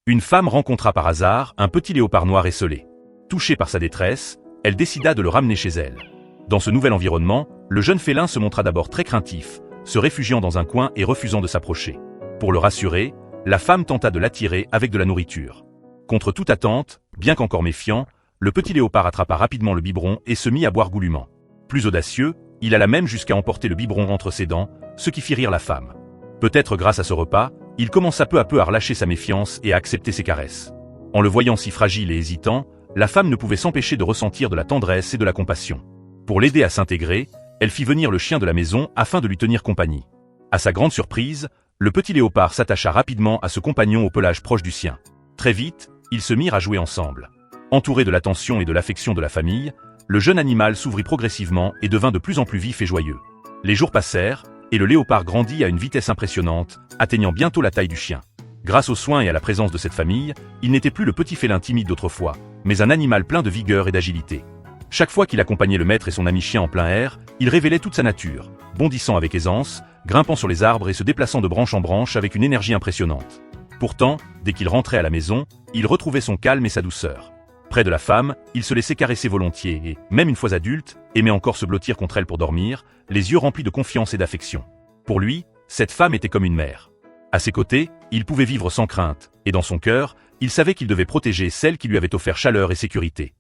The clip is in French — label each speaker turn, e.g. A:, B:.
A: Une femme rencontra par hasard un petit léopard noir esselé. Touchée par sa détresse, elle décida de le ramener chez elle. Dans ce nouvel environnement, le jeune félin se montra d'abord très craintif, se réfugiant dans un coin et refusant de s'approcher. Pour le rassurer, la femme tenta de l'attirer avec de la nourriture. Contre toute attente, bien qu'encore méfiant, le petit léopard attrapa rapidement le biberon et se mit à boire goulûment. Plus audacieux, il alla même jusqu'à emporter le biberon entre ses dents, ce qui fit rire la femme. Peut-être grâce à ce repas, il commença peu à peu à relâcher sa méfiance et à accepter ses caresses. En le voyant si fragile et hésitant, la femme ne pouvait s'empêcher de ressentir de la tendresse et de la compassion. Pour l'aider à s'intégrer, elle fit venir le chien de la maison afin de lui tenir compagnie. À sa grande surprise, le petit léopard s'attacha rapidement à ce compagnon au pelage proche du sien. Très vite, ils se mirent à jouer ensemble. Entouré de l'attention et de l'affection de la famille, le jeune animal s'ouvrit progressivement et devint de plus en plus vif et joyeux. Les jours passèrent, et le léopard grandit à une vitesse impressionnante, atteignant bientôt la taille du chien. Grâce aux soins et à la présence de cette famille, il n'était plus le petit félin timide d'autrefois, mais un animal plein de vigueur et d'agilité. Chaque fois qu'il accompagnait le maître et son ami chien en plein air, il révélait toute sa nature, bondissant avec aisance, grimpant sur les arbres et se déplaçant de branche en branche avec une énergie impressionnante. Pourtant, dès qu'il rentrait à la maison, il retrouvait son calme et sa douceur. Près de la femme, il se laissait caresser volontiers et, même une fois adulte, aimait encore se blottir contre elle pour dormir, les yeux remplis de confiance et d'affection. Pour lui, cette femme était comme une mère. À ses côtés, il pouvait vivre sans crainte, et dans son cœur, il savait qu'il devait protéger celle qui lui avait offert chaleur et sécurité.